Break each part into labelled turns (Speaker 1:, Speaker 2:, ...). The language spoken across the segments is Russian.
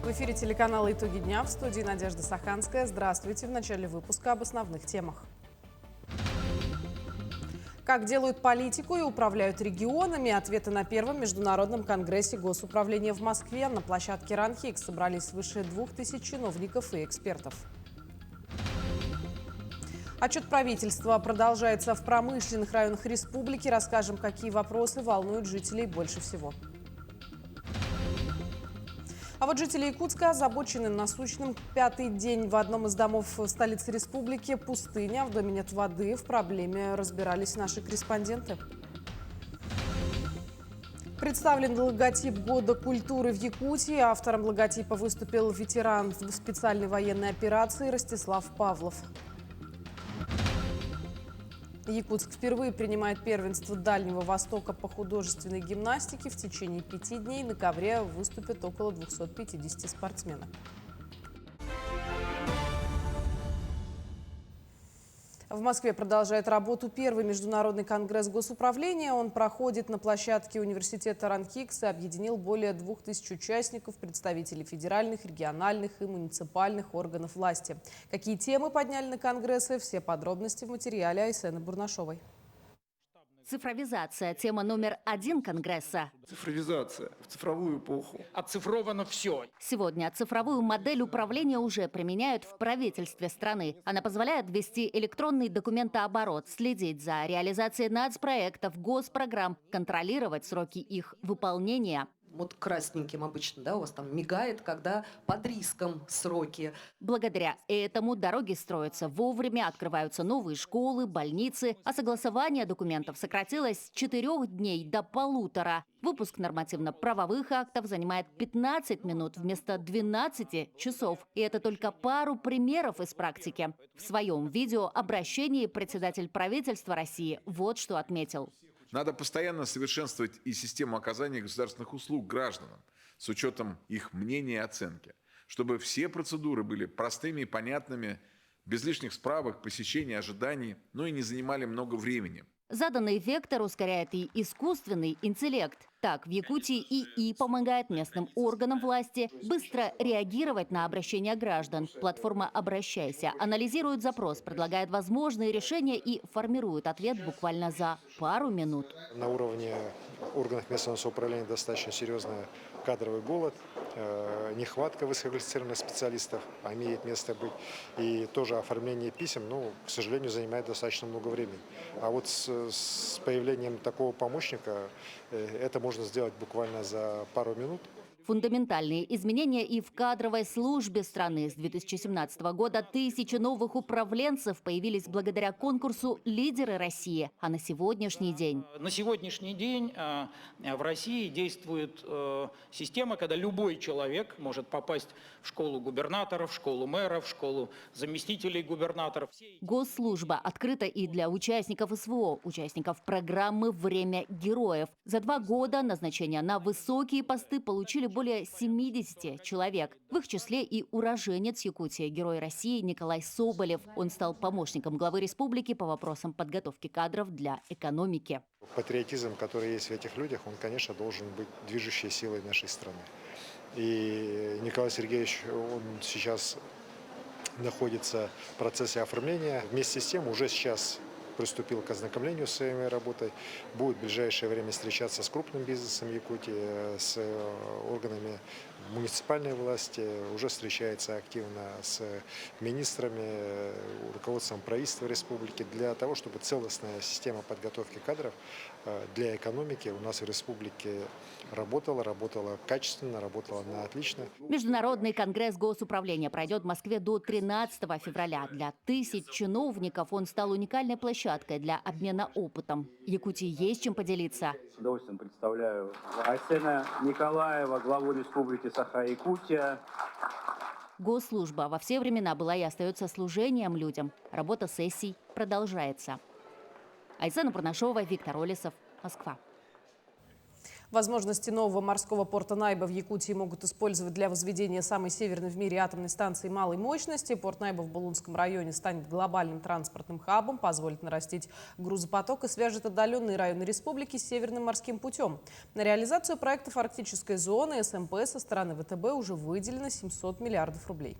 Speaker 1: В эфире телеканала «Итоги дня», в студии Надежда Саханская. Здравствуйте. В начале выпуска об основных темах. Как делают политику и управляют регионами? Ответы на первом международном конгрессе госуправления в Москве. На площадке РАНХИКС собрались свыше 2000 чиновников и экспертов. Отчет правительства продолжается в промышленных районах республики. Расскажем, какие вопросы волнуют жителей больше всего. А вот жители Якутска озабочены насущным. Пятый день в одном из домов в столице республики пустыня, в доме нет воды. В проблеме разбирались наши корреспонденты. Представлен логотип Года культуры в Якутии. Автором логотипа выступил ветеран специальной военной операции Ростислав Павлов. Якутск впервые принимает первенство Дальнего Востока по художественной гимнастике. В течение 5 дней на ковре выступят около 250 спортсменов. В Москве продолжает работу первый международный конгресс госуправления. Он проходит на площадке университета РАНХИКС и объединил более 2000 участников, представителей федеральных, региональных и муниципальных органов власти. Какие темы подняли на конгрессы? Все подробности в материале Айсены Бурнашовой.
Speaker 2: Цифровизация – тема номер 1 Конгресса.
Speaker 3: Цифровизация в цифровую эпоху.
Speaker 4: Оцифровано все.
Speaker 2: Сегодня цифровую модель управления уже применяют в правительстве страны. Она позволяет ввести электронный документооборот, следить за реализацией нацпроектов, госпрограмм, контролировать сроки их выполнения.
Speaker 5: Вот красненьким обычно, да, у вас там мигает, когда под риском сроки.
Speaker 2: Благодаря этому дороги строятся вовремя, открываются новые школы, больницы, а согласование документов сократилось с 4 дней до 1,5. Выпуск нормативно-правовых актов занимает 15 минут вместо 12 часов. И это только пару примеров из практики. В своем видеообращении председатель правительства России вот что отметил.
Speaker 6: Надо постоянно совершенствовать и систему оказания государственных услуг гражданам с учетом их мнения и оценки, чтобы все процедуры были простыми и понятными, без лишних справок, посещений, ожиданий, но и не занимали много времени.
Speaker 2: Заданный вектор ускоряет и искусственный интеллект. Так, в Якутии ИИ помогает местным органам власти быстро реагировать на обращения граждан. Платформа «Обращайся» анализирует запрос, предлагает возможные решения и формирует ответ буквально за пару минут.
Speaker 7: На уровне органов местного самоуправления достаточно серьезный кадровый голод, нехватка высококвалифицированных специалистов, имеет место быть. И тоже оформление писем, к сожалению, занимает достаточно много времени. А вот с появлением такого помощника это можно сделать буквально за пару минут.
Speaker 2: Фундаментальные изменения и в кадровой службе страны. С 2017 года 1000 новых управленцев появились благодаря конкурсу «Лидеры России». А на сегодняшний день?
Speaker 4: На сегодняшний день в России действует система, когда любой человек может попасть в школу губернаторов, в школу мэров, в школу заместителей губернаторов.
Speaker 2: Госслужба открыта и для участников СВО, участников программы «Время героев». За 2 года назначения на высокие посты получили более 70 человек. В их числе и уроженец Якутии, герой России Николай Соболев. Он стал помощником главы республики по вопросам подготовки кадров для экономики.
Speaker 7: Патриотизм, который есть в этих людях, он, конечно, должен быть движущей силой нашей страны. И Николай Сергеевич, он сейчас находится в процессе оформления. Вместе с тем уже сейчас приступил к ознакомлению с своей работой, будет в ближайшее время встречаться с крупным бизнесом Якутии, с органами муниципальной власти, уже встречается активно с министрами, руководством правительства республики для того, чтобы целостная система подготовки кадров для экономики у нас в республике работала качественно, работала она отлично.
Speaker 2: Международный конгресс госуправления пройдет в Москве до 13 февраля. Для 1000 чиновников он стал уникальной площадкой для обмена опытом. Якутии есть чем поделиться.
Speaker 8: С удовольствием представляю Айсена Николаева, главу Республики Саха-Якутия.
Speaker 2: Госслужба во все времена была и остается служением людям. Работа сессий продолжается. Айсена Бурнашова, Виктор Олесов, Москва.
Speaker 1: Возможности нового морского порта Найба в Якутии могут использовать для возведения самой северной в мире атомной станции малой мощности. Порт Найба в Булунском районе станет глобальным транспортным хабом, позволит нарастить грузопоток и свяжет отдаленные районы республики с Северным морским путем. На реализацию проектов арктической зоны СМП со стороны ВТБ уже выделено 700 миллиардов рублей.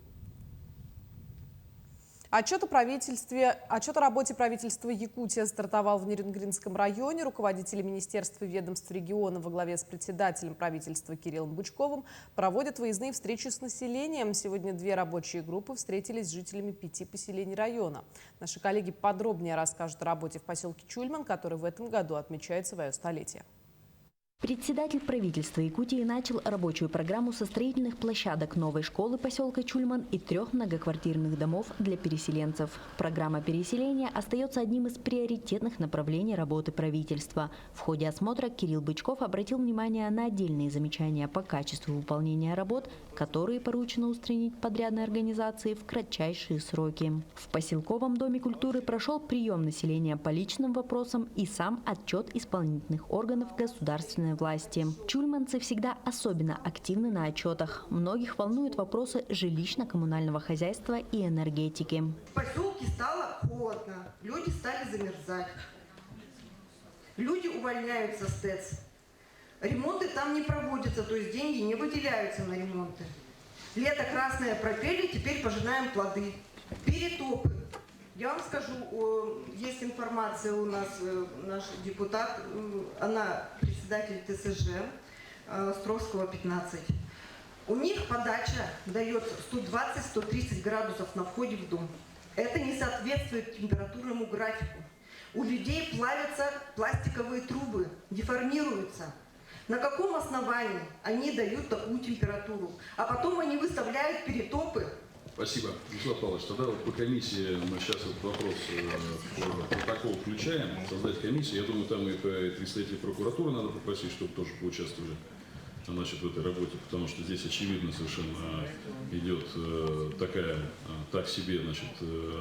Speaker 1: Отчет о работе правительства Якутии стартовал в Нерюнгринском районе. Руководители министерства и ведомств региона во главе с председателем правительства Кириллом Бычковым проводят выездные встречи с населением. Сегодня 2 рабочие группы встретились с жителями 5 поселений района. Наши коллеги подробнее расскажут о работе в поселке Чульман, который в этом году отмечает свое столетие.
Speaker 9: Председатель правительства Якутии начал рабочую программу со строительных площадок новой школы поселка Чульман и 3 многоквартирных домов для переселенцев. Программа переселения остается одним из приоритетных направлений работы правительства. В ходе осмотра Кирилл Бычков обратил внимание на отдельные замечания по качеству выполнения работ, которые поручено устранить подрядной организации в кратчайшие сроки. В поселковом доме культуры прошел прием населения по личным вопросам и сам отчет исполнительных органов государственной власти. Чульманцы всегда особенно активны на отчетах. Многих волнуют вопросы жилищно-коммунального хозяйства и энергетики.
Speaker 10: В поселке стало холодно, люди стали замерзать. Люди увольняются с ТЭЦ. Ремонты там не проводятся, то есть деньги не выделяются на ремонты. Лето красное пропели, теперь пожинаем плоды. Перетопы. Я вам скажу, есть информация у нас, наш депутат, она председатель ТСЖ Островского, 15. У них подача дает 120-130 градусов на входе в дом. Это не соответствует температурному графику. У людей плавятся пластиковые трубы, деформируются. На каком основании они дают такую температуру? А потом они выставляют перетопы.
Speaker 11: Спасибо, Вячеслав Павлович. Тогда вот по комиссии мы сейчас этот вопрос в протокол включаем, создать комиссию. Я думаю, там и представителей прокуратуры надо попросить, чтобы тоже поучаствовали, значит, в этой работе, потому что здесь очевидно совершенно идет так себе, значит,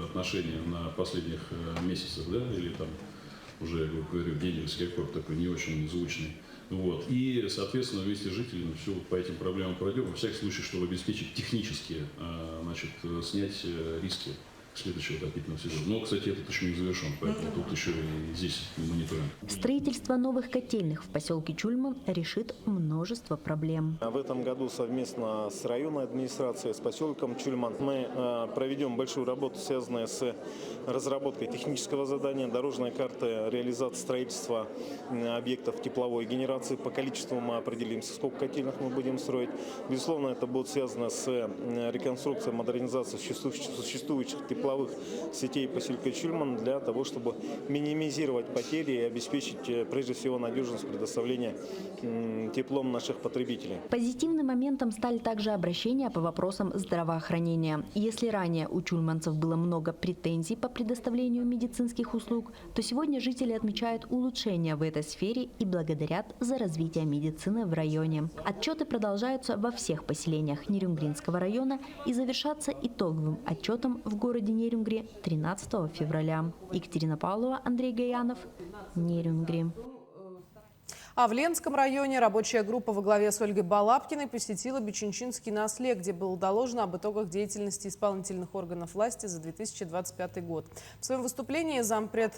Speaker 11: отношение на последних месяцах, да, или там уже, я говорю, Генеральский аккорд такой не очень звучный. Вот. И, соответственно, вместе с жителями все по этим проблемам пройдем, во всяком случае, чтобы обеспечить технически, значит, снять риски следующего отопительного сезона. Но, кстати, этот еще не завершен, поэтому тут еще и здесь мониторинг.
Speaker 9: Строительство новых котельных в поселке Чульман решит множество проблем.
Speaker 12: В этом году совместно с районной администрацией, с поселком Чульман мы проведем большую работу, связанную с разработкой технического задания, дорожной карты реализации строительства объектов тепловой генерации. По количеству мы определимся, сколько котельных мы будем строить. Безусловно, это будет связано с реконструкцией, модернизацией существующих тепловых сетей поселка Чульман для того, чтобы минимизировать потери и обеспечить, прежде всего, надежность предоставления теплом наших потребителей.
Speaker 9: Позитивным моментом стали также обращения по вопросам здравоохранения. Если ранее у чульманцев было много претензий по предоставлению медицинских услуг, то сегодня жители отмечают улучшения в этой сфере и благодарят за развитие медицины в районе. Отчеты продолжаются во всех поселениях Нерюнгринского района и завершатся итоговым отчетом в городе Нерюнгри 13 февраля. Екатерина Павлова, Андрей Гаянов, Нерюнгри.
Speaker 1: А в Ленском районе рабочая группа во главе с Ольгой Балабкиной посетила Бичинчинский наслед, где было доложено об итогах деятельности исполнительных органов власти за 2025 год. В своем выступлении зампред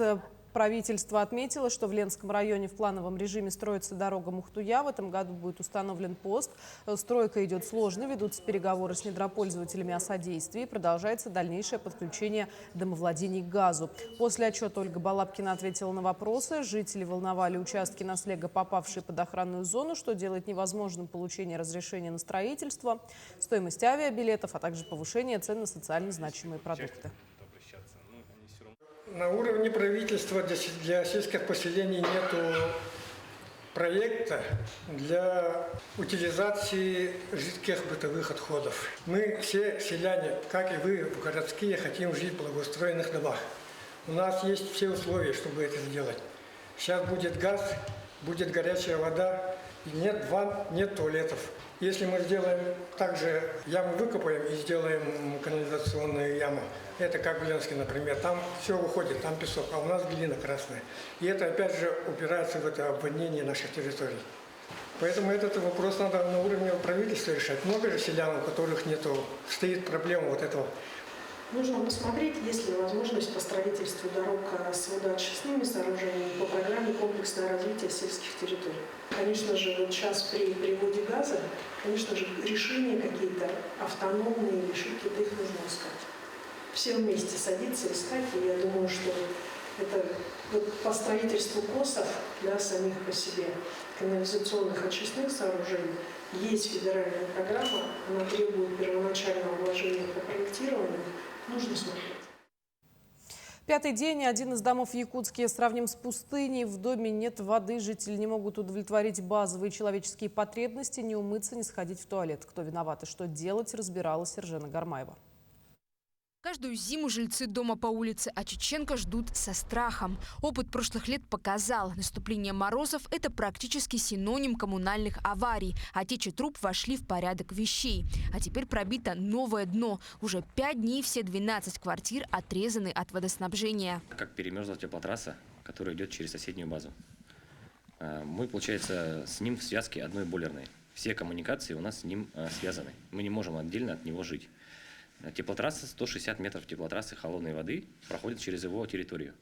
Speaker 1: правительства отметила, что в Ленском районе в плановом режиме строится дорога Мухтуя. В этом году будет установлен пост. Стройка идет сложно, ведутся переговоры с недропользователями о содействии. Продолжается дальнейшее подключение домовладений к газу. После отчета Ольга Балабкина ответила на вопросы. Жители волновали участки наслега, попавшие под охранную зону, что делает невозможным получение разрешения на строительство, стоимость авиабилетов, а также повышение цен на социально значимые продукты.
Speaker 13: На уровне правительства для сельских поселений нет проекта для утилизации жидких бытовых отходов. Мы все селяне, как и вы, городские, хотим жить в благоустроенных домах. У нас есть все условия, чтобы это сделать. Сейчас будет газ, будет горячая вода, и нет ванн, нет туалетов. Если мы сделаем также яму выкопаем и сделаем канализационную яму, это как в Ленске, например, там все уходит, там песок, а у нас глина красная. И это опять же упирается в это обводнение наших территорий. Поэтому этот вопрос надо на уровне правительства решать. Много же селян, у которых стоит проблема вот этого.
Speaker 14: Нужно посмотреть, есть ли возможность по строительству дорог с водоочистными сооружениями по программе «Комплексное развитие сельских территорий». Конечно же, вот сейчас при приводе газа, конечно же, решения какие-то автономные решить, их нужно искать. Все вместе садиться, искать, и я думаю, что это вот по строительству КОСов, да, самих по себе, канализационных очистных сооружений, есть федеральная программа, она требует первоначального вложения по проектированию, нужно смотреть.
Speaker 1: Пятый день, и один из домов в Якутске сравним с пустыней. В доме нет воды, жители не могут удовлетворить базовые человеческие потребности, не умыться, не сходить в туалет. Кто виноват и что делать, разбиралась Ржена Гармаева.
Speaker 15: Каждую зиму жильцы дома по улице Очеченко ждут со страхом. Опыт прошлых лет показал, наступление морозов – это практически синоним коммунальных аварий. А течи труб вошли в порядок вещей. А теперь пробито новое дно. Уже 5 дней все 12 квартир отрезаны от водоснабжения.
Speaker 16: Как перемерзла теплотрасса, которая идет через соседнюю базу. Мы, получается, с ним в связке одной бойлерной. Все коммуникации у нас с ним связаны. Мы не можем отдельно от него жить. Теплотрасса, 160 метров теплотрассы холодной воды проходит через его территорию.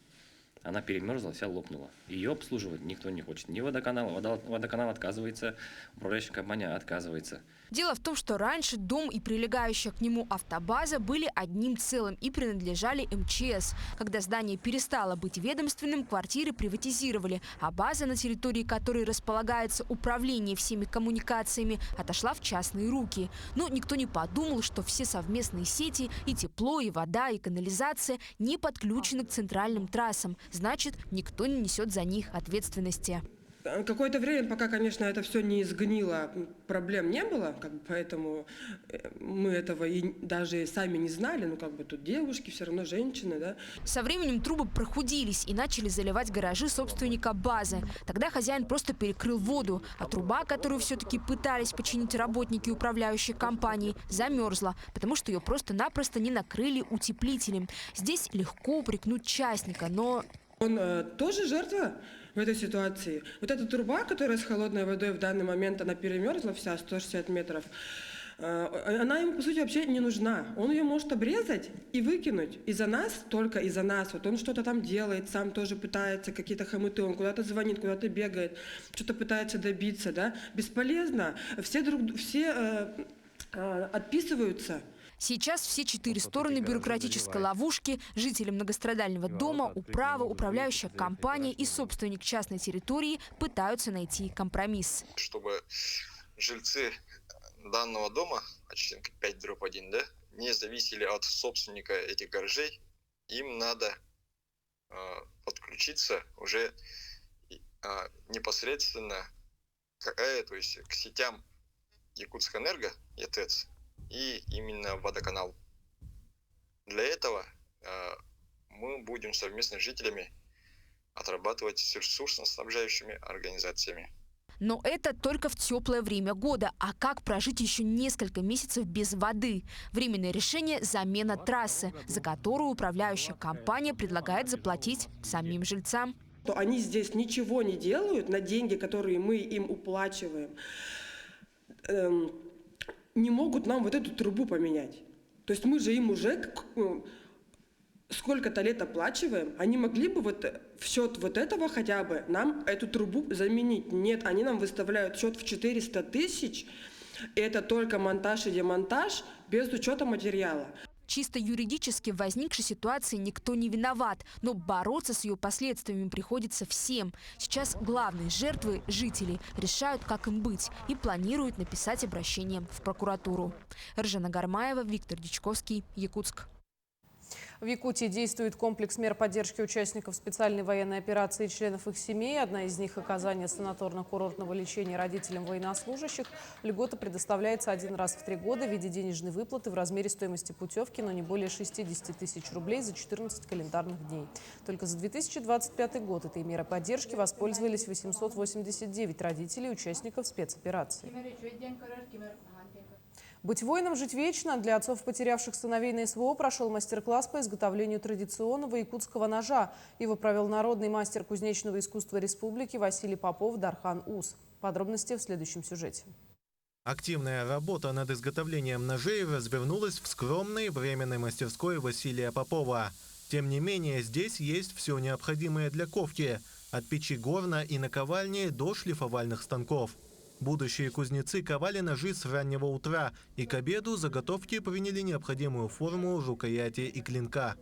Speaker 16: Она перемерзла, вся лопнула. Ее обслуживать никто не хочет. Ни водоканал, водоканал отказывается, управляющая компания отказывается.
Speaker 15: Дело в том, что раньше дом и прилегающая к нему автобаза были одним целым и принадлежали МЧС. Когда здание перестало быть ведомственным, квартиры приватизировали, а база, на территории которой располагается управление всеми коммуникациями, отошла в частные руки. Но никто не подумал, что все совместные сети, и тепло, и вода, и канализация не подключены к центральным трассам. Значит, никто не несет за них ответственности.
Speaker 17: Какое-то время, пока, конечно, это все не изгнило, проблем не было, поэтому мы этого и даже сами не знали, тут девушки, все равно женщины, да.
Speaker 15: Со временем трубы прохудились и начали заливать гаражи собственника базы. Тогда хозяин просто перекрыл воду, а труба, которую все-таки пытались починить работники управляющей компании, замерзла, потому что ее просто-напросто не накрыли утеплителем. Здесь легко упрекнуть частника, но...
Speaker 17: Он тоже жертва в этой ситуации. Вот эта труба, которая с холодной водой в данный момент, она перемерзла вся, 160 метров, она ему, по сути, вообще не нужна. Он ее может обрезать и выкинуть. Из-за нас, только из-за нас. Вот он что-то там делает, сам тоже пытается, какие-то хомыты, он куда-то звонит, куда-то бегает, что-то пытается добиться, да. Бесполезно. Все отписываются.
Speaker 15: Сейчас все 4 стороны бюрократической ловушки, жители многострадального дома, управа, управляющая компания и собственник частной территории пытаются найти компромисс.
Speaker 18: Чтобы жильцы данного дома, Очеченко 5/1, да, не зависели от собственника этих гаражей, им надо подключиться уже непосредственно то есть к сетям Якутскэнерго, ЕТЭЦ, и именно водоканал. Для этого мы будем совместно с жителями отрабатывать с ресурсно-снабжающими организациями.
Speaker 15: Но это только в теплое время года. А как прожить еще несколько месяцев без воды? Временное решение – замена трассы, за которую управляющая компания предлагает заплатить самим жильцам.
Speaker 17: То они здесь ничего не делают на деньги, которые мы им уплачиваем. Не могут нам вот эту трубу поменять. То есть мы же им уже сколько-то лет оплачиваем. Они могли бы в счет вот этого хотя бы нам эту трубу заменить. Нет, они нам выставляют счет в 400 тысяч. И это только монтаж и демонтаж без учета материала.
Speaker 15: Чисто юридически в возникшей ситуации никто не виноват, но бороться с ее последствиями приходится всем. Сейчас главные жертвы – жители, решают, как им быть, и планируют написать обращение в прокуратуру. Ржена Гармаева, Виктор Дичковский, Якутск.
Speaker 1: В Якутии действует комплекс мер поддержки участников специальной военной операции и членов их семей. Одна из них – оказание санаторно-курортного лечения родителям военнослужащих. Льгота предоставляется один раз в 3 года в виде денежной выплаты в размере стоимости путевки, но не более 60 тысяч рублей за 14 календарных дней. Только за 2025 год этой мерой поддержки воспользовались 889 родителей участников спецоперации. Быть воином, жить вечно. Для отцов, потерявших сыновей на СВО, прошел мастер-класс по изготовлению традиционного якутского ножа. Его провел народный мастер кузнечного искусства республики Василий Попов Дархан Ус. Подробности в следующем сюжете.
Speaker 19: Активная работа над изготовлением ножей развернулась в скромной временной мастерской Василия Попова. Тем не менее, здесь есть все необходимое для ковки – от печи горна и наковальни до шлифовальных станков. Будущие кузнецы ковали ножи с раннего утра, и к обеду заготовки приняли необходимую форму рукояти и клинка.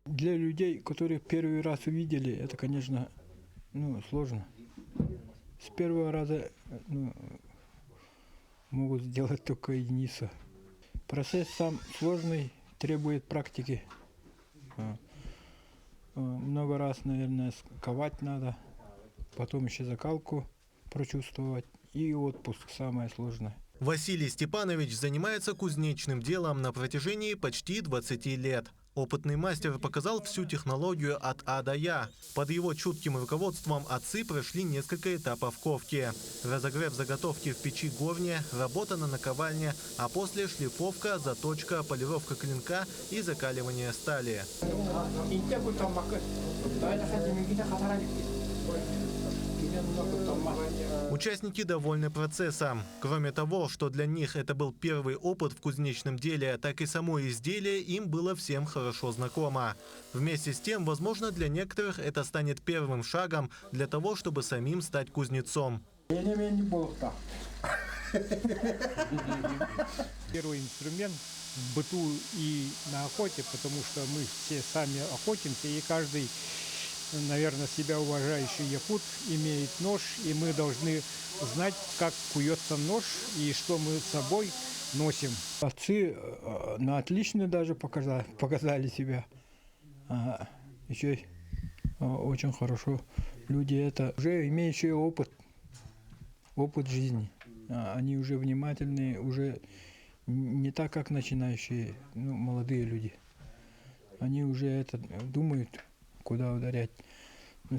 Speaker 20: Для людей, которые первый раз увидели, это, конечно, сложно. С первого раза могут сделать только единицу. Процесс сам сложный, требует практики. Много раз, наверное, ковать надо, потом еще закалку прочувствовать и отпуск самое сложное.
Speaker 19: Василий Степанович занимается кузнечным делом на протяжении почти 20 лет. Опытный мастер показал всю технологию от А до Я. Под его чутким руководством отцы прошли несколько этапов ковки. Разогрев заготовки в печи горне, работа на наковальне, а после шлифовка, заточка, полировка клинка и закаливание стали. Участники довольны процессом. Кроме того, что для них это был первый опыт в кузнечном деле, так и само изделие им было всем хорошо знакомо. Вместе с тем, возможно, для некоторых это станет первым шагом для того, чтобы самим стать кузнецом.
Speaker 20: Первый инструмент в быту и на охоте, потому что мы все сами охотимся, и каждый, наверное, себя уважающий якут имеет нож, и мы должны знать, как куется нож и что мы с собой носим. Отцы отлично даже показали себя. Еще очень хорошо. Люди это уже имеющие опыт жизни. Они уже внимательные, уже не так, как начинающие, молодые люди. Они уже думают, куда ударять.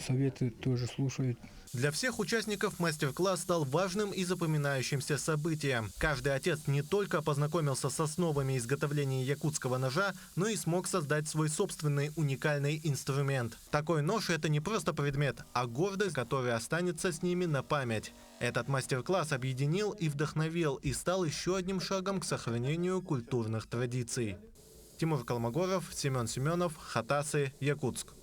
Speaker 20: Советы тоже слушают.
Speaker 19: Для всех участников мастер-класс стал важным и запоминающимся событием. Каждый отец не только познакомился с основами изготовления якутского ножа, но и смог создать свой собственный уникальный инструмент. Такой нож – это не просто предмет, а гордость, которая останется с ними на память. Этот мастер-класс объединил и вдохновил, и стал еще одним шагом к сохранению культурных традиций. Тимур Колмогоров, Семен Семенов, Хатасы, Якутск.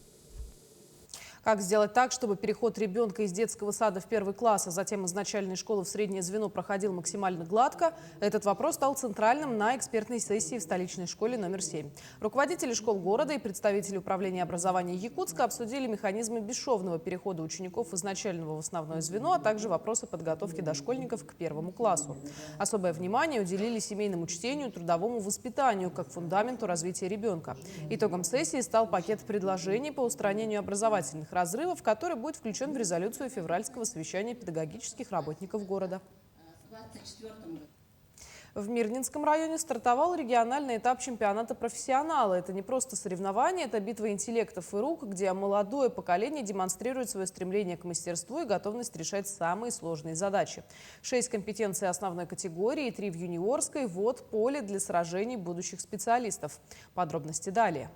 Speaker 1: Как сделать так, чтобы переход ребенка из детского сада в первый класс, а затем из начальной школы в среднее звено проходил максимально гладко? Этот вопрос стал центральным на экспертной сессии в столичной школе номер 7. Руководители школ города и представители управления образования Якутска обсудили механизмы бесшовного перехода учеников из начального в основное звено, а также вопросы подготовки дошкольников к первому классу. Особое внимание уделили семейному чтению и трудовому воспитанию как фундаменту развития ребенка. Итогом сессии стал пакет предложений по устранению образовательных разрывов, который будет включен в резолюцию февральского совещания педагогических работников города. В Мирнинском районе стартовал региональный этап чемпионата профессионала. Это не просто соревнование, это битва интеллектов и рук, где молодое поколение демонстрирует свое стремление к мастерству и готовность решать самые сложные задачи. 6 компетенций основной категории, 3 в юниорской. Вот поле для сражений будущих специалистов. Подробности далее.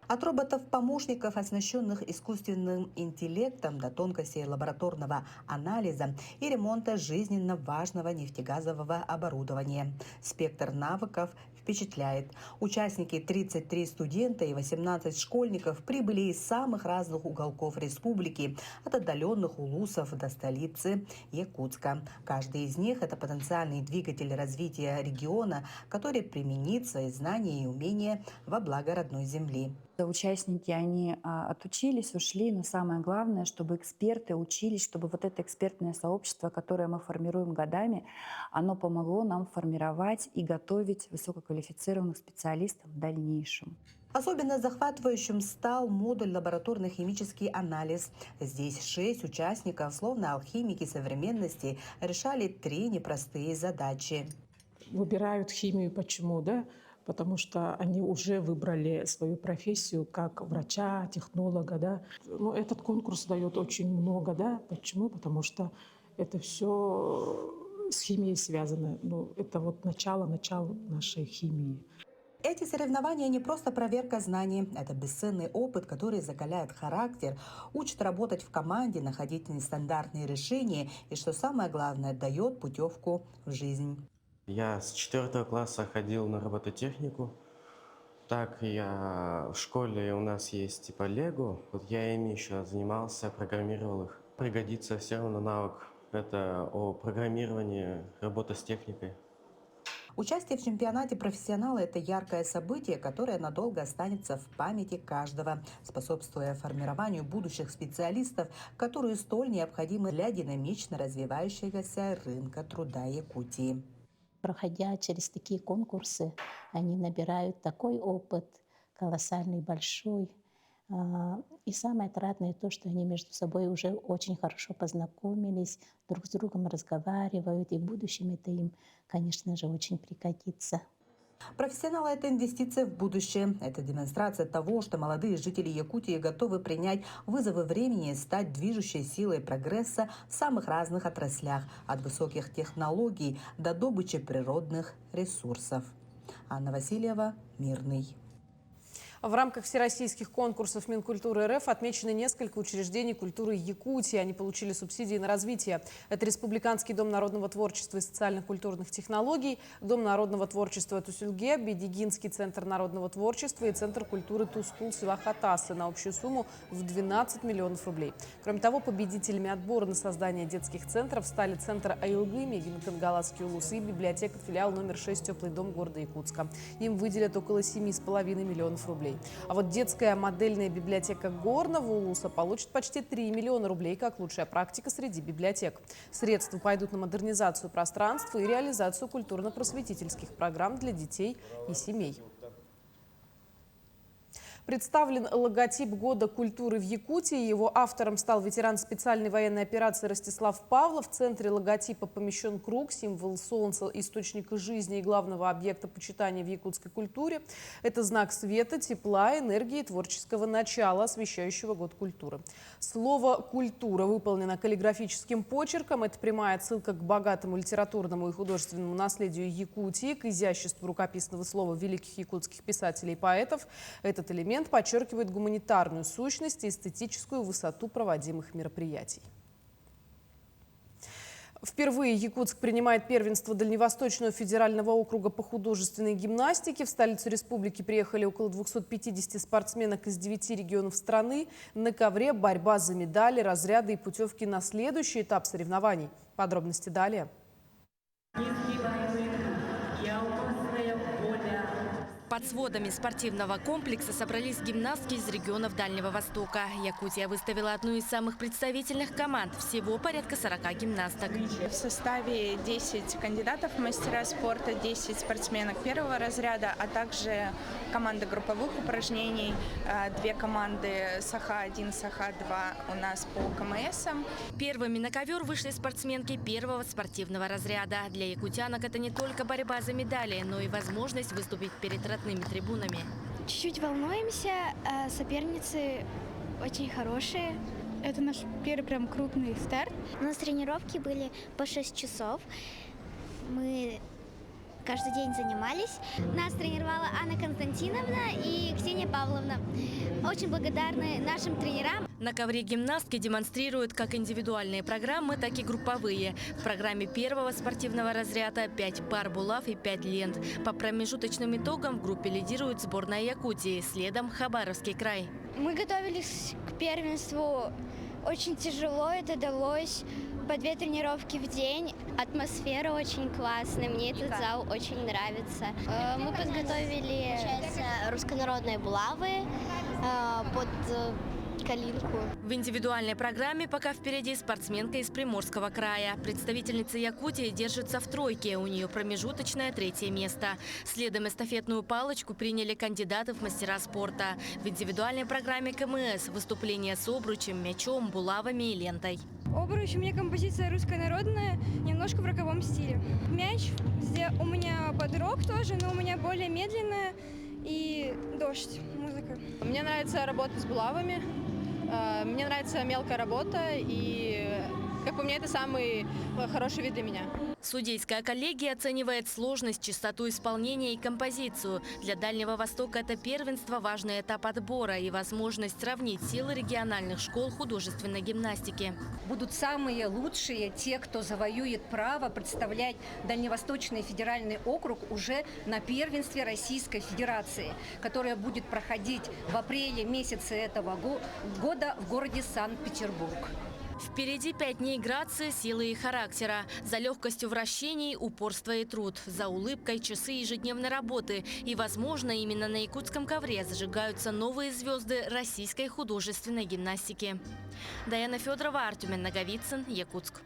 Speaker 21: От роботов-помощников, оснащенных искусственным интеллектом, до тонкостей лабораторного анализа и ремонта жизненно важного нефтегазового оборудования. Спектр навыков впечатляет. Участники, 33 студента и 18 школьников, прибыли из самых разных уголков республики, от отдаленных улусов до столицы Якутска. Каждый из них – это потенциальный двигатель развития региона, который применит свои знания и умения во благо родной земли.
Speaker 22: Участники, они отучились, ушли, но самое главное, чтобы эксперты учились, чтобы вот это экспертное сообщество, которое мы формируем годами, оно помогло нам формировать и готовить высококвалифицированных специалистов в дальнейшем.
Speaker 21: Особенно захватывающим стал модуль лабораторный химический анализ. Здесь 6 участников, словно алхимики современности, решали 3 непростые задачи.
Speaker 23: Выбирают химию почему, да? Потому что они уже выбрали свою профессию как врача, технолога. Да? Но этот конкурс дает очень много. Да? Почему? Потому что это все с химией связано. Это вот начало нашей химии.
Speaker 21: Эти соревнования не просто проверка знаний, это бесценный опыт, который закаляет характер, учит работать в команде, находить нестандартные решения и, что самое главное, дает путевку в жизнь.
Speaker 3: Я с 4 класса ходил на робототехнику. Так, я в школе у нас есть типа Лего, вот я ими еще занимался, программировал их. Пригодится все равно навык, это о программировании, работа с техникой.
Speaker 21: Участие в чемпионате профессионала – это яркое событие, которое надолго останется в памяти каждого, способствуя формированию будущих специалистов, которые столь необходимы для динамично развивающегося рынка труда Якутии.
Speaker 5: Проходя через такие конкурсы, они набирают такой опыт, колоссальный, большой. И самое отрадное то, что они между собой уже очень хорошо познакомились, друг с другом разговаривают, и в будущем это им, конечно же, очень пригодится.
Speaker 21: Профессионалы – это инвестиция в будущее. Это демонстрация того, что молодые жители Якутии готовы принять вызовы времени и стать движущей силой прогресса в самых разных отраслях, от высоких технологий до добычи природных ресурсов. Анна Васильева, Мирный.
Speaker 1: В рамках всероссийских конкурсов Минкультуры РФ отмечены несколько учреждений культуры Якутии. Они получили субсидии на развитие. Это Республиканский дом народного творчества и социально-культурных технологий, Дом народного творчества Тусюльге, Бедигинский центр народного творчества и Центр культуры Тускул-Силахатасы на общую сумму в 12 миллионов рублей. Кроме того, победителями отбора на создание детских центров стали Центр Айылгы, Мегин-Кангаласский улус и библиотека филиал номер 6 «Теплый дом» города Якутска. Им выделят около 7,5 миллионов рублей. А вот детская модельная библиотека Горного улуса получит почти 3 миллиона рублей как лучшая практика среди библиотек. Средства пойдут на модернизацию пространства и реализацию культурно-просветительских программ для детей и семей. Представлен логотип Года культуры в Якутии. Его автором стал ветеран специальной военной операции Ростислав Павлов. В центре логотипа помещен круг, символ солнца, источника жизни и главного объекта почитания в якутской культуре. Это знак света, тепла, энергии и творческого начала, освещающего Год культуры. Слово «культура» выполнено каллиграфическим почерком. Это прямая отсылка к богатому литературному и художественному наследию Якутии, к изяществу рукописного слова великих якутских писателей и поэтов. Этот элемент подчеркивает гуманитарную сущность и эстетическую высоту проводимых мероприятий. Впервые Якутск принимает первенство Дальневосточного федерального округа по художественной гимнастике. В столицу республики приехали около 250 спортсменок из 9 регионов страны. На ковре борьба за медали, разряды и путевки на следующий этап соревнований. Подробности далее.
Speaker 6: Под сводами спортивного комплекса собрались гимнастки из регионов Дальнего Востока. Якутия выставила одну из самых представительных команд. Всего порядка 40 гимнасток.
Speaker 24: В составе 10 кандидатов в мастера спорта, 10 спортсменок первого разряда, а также команда групповых упражнений, 2 команды САХА-1, САХА-2 у нас по КМСам.
Speaker 6: Первыми на ковер вышли спортсменки первого спортивного разряда. Для якутянок это не только борьба за медали, но и возможность выступить перед родными трибунами.
Speaker 25: Чуть-чуть волнуемся, соперницы очень хорошие.
Speaker 26: Это наш первый прям крупный старт.
Speaker 25: У нас тренировки были по 6 часов. Мы каждый день занимались. Нас тренировала Анна Константиновна и Ксения Павловна. Очень благодарны нашим тренерам.
Speaker 6: На ковре гимнастки демонстрируют как индивидуальные программы, так и групповые. В программе первого спортивного разряда 5 пар булав и 5 лент. По промежуточным итогам в группе лидирует сборная Якутии, следом Хабаровский край.
Speaker 25: Мы готовились к первенству. Очень тяжело это далось. По 2 тренировки в день. Атмосфера очень классная. Мне этот зал очень нравится. Мы подготовили руссконародные булавы под калинку.
Speaker 6: В индивидуальной программе пока впереди спортсменка из Приморского края. Представительница Якутии держится в тройке. У нее промежуточное 3-е место. Следом эстафетную палочку приняли кандидаты в мастера спорта. В индивидуальной программе КМС выступления с обручем, мячом, булавами и лентой.
Speaker 26: Обруч у меня композиция русская народная, немножко в роковом стиле. Мяч у меня под рок тоже, но у меня более медленная, и дождь, музыка.
Speaker 27: Мне нравится работа с булавами, мне нравится мелкая работа, и, как по мне,
Speaker 2: мне это самый хороший вид для меня.
Speaker 6: Судейская коллегия оценивает сложность, частоту исполнения и композицию. Для Дальнего Востока это первенство – важный этап отбора и возможность сравнить силы региональных школ художественной гимнастики.
Speaker 4: Будут самые лучшие те, кто завоюет право представлять Дальневосточный федеральный округ уже на первенстве Российской Федерации, которое будет проходить в апреле месяце этого года в городе Санкт-Петербург.
Speaker 6: Впереди 5 дней грации, силы и характера. За легкостью вращений – упорство и труд. За улыбкой – часы ежедневной работы. И, возможно, именно на якутском ковре зажигаются новые звезды российской художественной гимнастики. Даяна Федорова, Артем Наговицын, Якутск.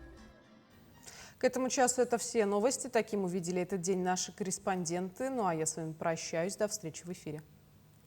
Speaker 1: К этому часу это все новости. Таким увидели этот день наши корреспонденты. Ну а я с вами прощаюсь. До встречи в эфире.